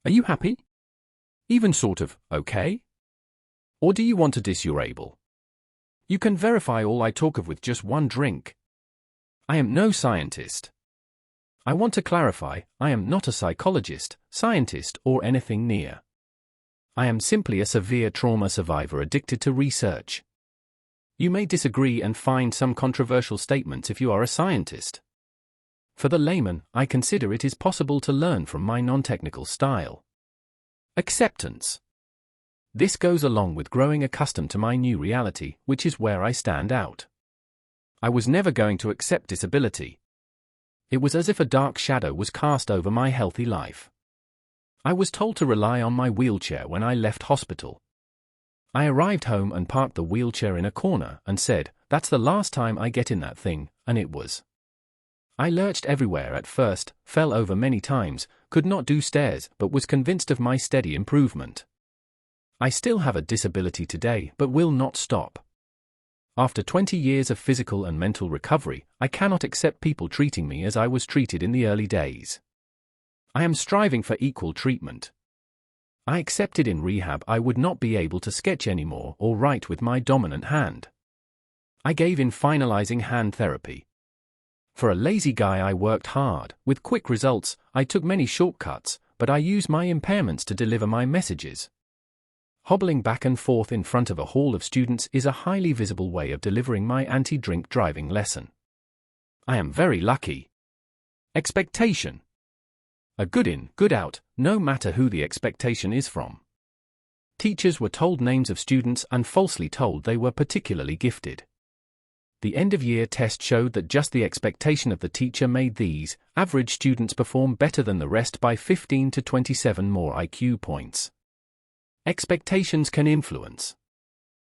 Are you happy? Even sort of okay? Or do you want to disable? You can verify all I talk of with just one drink. I am no scientist. I want to clarify, I am not a psychologist, scientist, or anything near. I am simply a severe trauma survivor addicted to research. You may disagree and find some controversial statements if you are a scientist. For the layman, I consider it is possible to learn from my non-technical style. Acceptance. This goes along with growing accustomed to my new reality, which is where I stand out. I was never going to accept disability. It was as if a dark shadow was cast over my healthy life. I was told to rely on my wheelchair when I left hospital. I arrived home and parked the wheelchair in a corner and said, "That's the last time I get in that thing," and it was. I lurched everywhere at first, fell over many times, could not do stairs, but was convinced of my steady improvement. I still have a disability today, but will not stop. After 20 years of physical and mental recovery, I cannot accept people treating me as I was treated in the early days. I am striving for equal treatment. I accepted in rehab I would not be able to sketch anymore or write with my dominant hand. I gave in finalizing hand therapy. For a lazy guy, I worked hard. With quick results, I took many shortcuts, but I used my impairments to deliver my messages. Hobbling back and forth in front of a hall of students is a highly visible way of delivering my anti-drink driving lesson. I am very lucky. Expectation. A good in, good out, no matter who the expectation is from. Teachers were told names of students and falsely told they were particularly gifted. The end-of-year test showed that just the expectation of the teacher made these average students perform better than the rest by 15 to 27 more IQ points. Expectations can influence.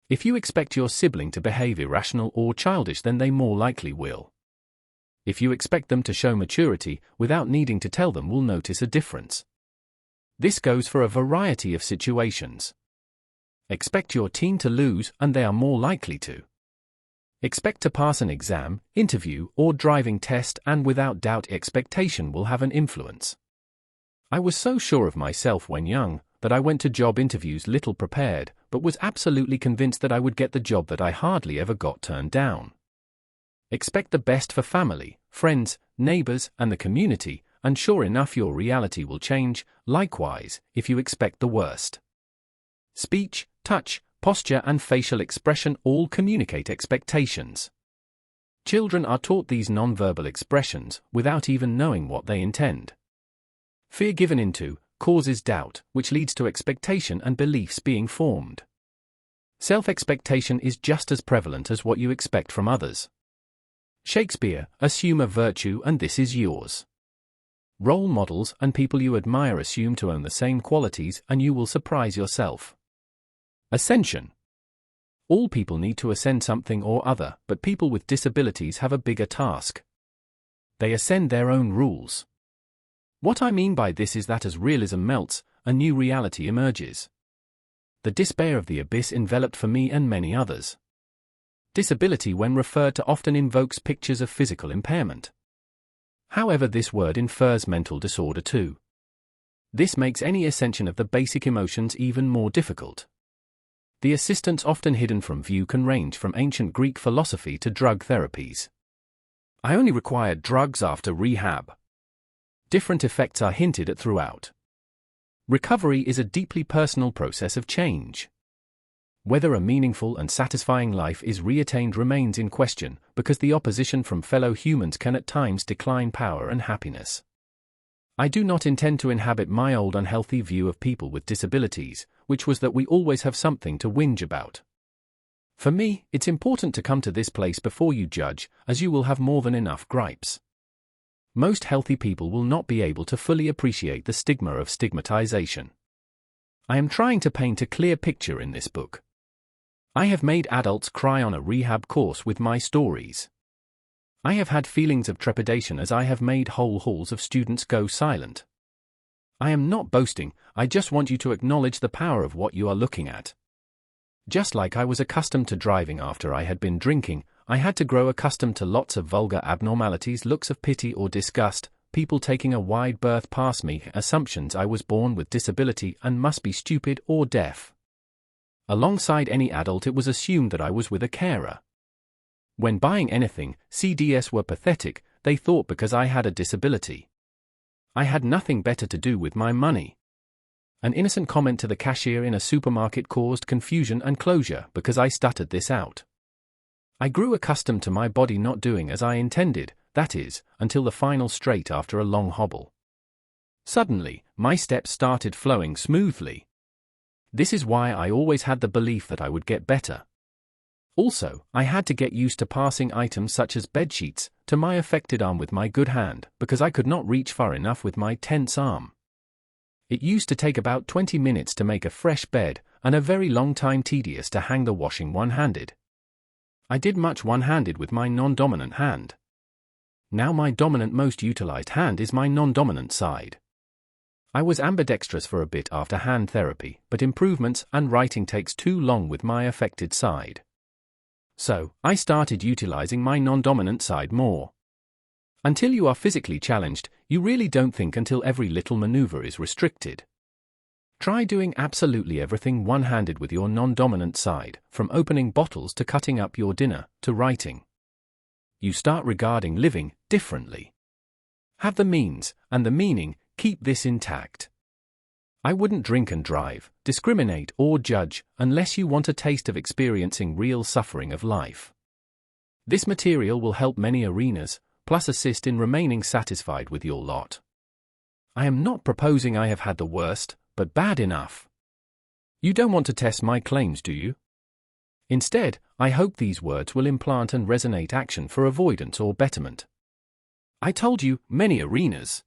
If you expect your sibling to behave irrational or childish, then they more likely will. If you expect them to show maturity, without needing to tell them, will notice a difference. This goes for a variety of situations. Expect your teen to lose, and they are more likely to. Expect to pass an exam, interview, or driving test, and without doubt expectation will have an influence. I was so sure of myself when young, that I went to job interviews little prepared, but was absolutely convinced that I would get the job that I hardly ever got turned down. Expect the best for family, friends, neighbors, and the community, and sure enough your reality will change, likewise, if you expect the worst. Speech, touch, posture and facial expression all communicate expectations. Children are taught these nonverbal expressions without even knowing what they intend. Fear given into causes doubt, which leads to expectation and beliefs being formed. Self-expectation is just as prevalent as what you expect from others. Shakespeare, assume a virtue and this is yours. Role models and people you admire assume to own the same qualities and you will surprise yourself. Ascension. All people need to ascend something or other, but people with disabilities have a bigger task. They ascend their own rules. What I mean by this is that as realism melts, a new reality emerges. The despair of the abyss enveloped for me and many others. Disability, when referred to, often invokes pictures of physical impairment. However, this word infers mental disorder too. This makes any ascension of the basic emotions even more difficult. The assistance often hidden from view can range from ancient Greek philosophy to drug therapies. I only required drugs after rehab. Different effects are hinted at throughout. Recovery is a deeply personal process of change. Whether a meaningful and satisfying life is reattained remains in question, because the opposition from fellow humans can at times decline power and happiness. I do not intend to inhabit my old unhealthy view of people with disabilities, which was that we always have something to whinge about. For me, it's important to come to this place before you judge, as you will have more than enough gripes. Most healthy people will not be able to fully appreciate the stigma of stigmatization. I am trying to paint a clear picture in this book. I have made adults cry on a rehab course with my stories. I have had feelings of trepidation as I have made whole halls of students go silent. I am not boasting, I just want you to acknowledge the power of what you are looking at. Just like I was accustomed to driving after I had been drinking, I had to grow accustomed to lots of vulgar abnormalities, looks of pity or disgust, people taking a wide berth past me, assumptions I was born with disability and must be stupid or deaf. Alongside any adult, it was assumed that I was with a carer. When buying anything, CDS were pathetic, they thought, because I had a disability. I had nothing better to do with my money. An innocent comment to the cashier in a supermarket caused confusion and closure because I stuttered this out. I grew accustomed to my body not doing as I intended, that is, until the final straight after a long hobble. Suddenly, my steps started flowing smoothly. This is why I always had the belief that I would get better. Also, I had to get used to passing items such as bedsheets to my affected arm with my good hand, because I could not reach far enough with my tense arm. It used to take about 20 minutes to make a fresh bed, and a very long time tedious to hang the washing one-handed. I did much one-handed with my non-dominant hand. Now my dominant, most utilized hand is my non-dominant side. I was ambidextrous for a bit after hand therapy, but improvements and writing takes too long with my affected side. So, I started utilizing my non-dominant side more. Until you are physically challenged, you really don't think until every little maneuver is restricted. Try doing absolutely everything one-handed with your non-dominant side, from opening bottles to cutting up your dinner, to writing. You start regarding living differently. Have the means, and the meaning, keep this intact. I wouldn't drink and drive, discriminate or judge, unless you want a taste of experiencing real suffering of life. This material will help many arenas, plus assist in remaining satisfied with your lot. I am not proposing I have had the worst, but bad enough. You don't want to test my claims, do you? Instead, I hope these words will implant and resonate action for avoidance or betterment. I told you, many arenas.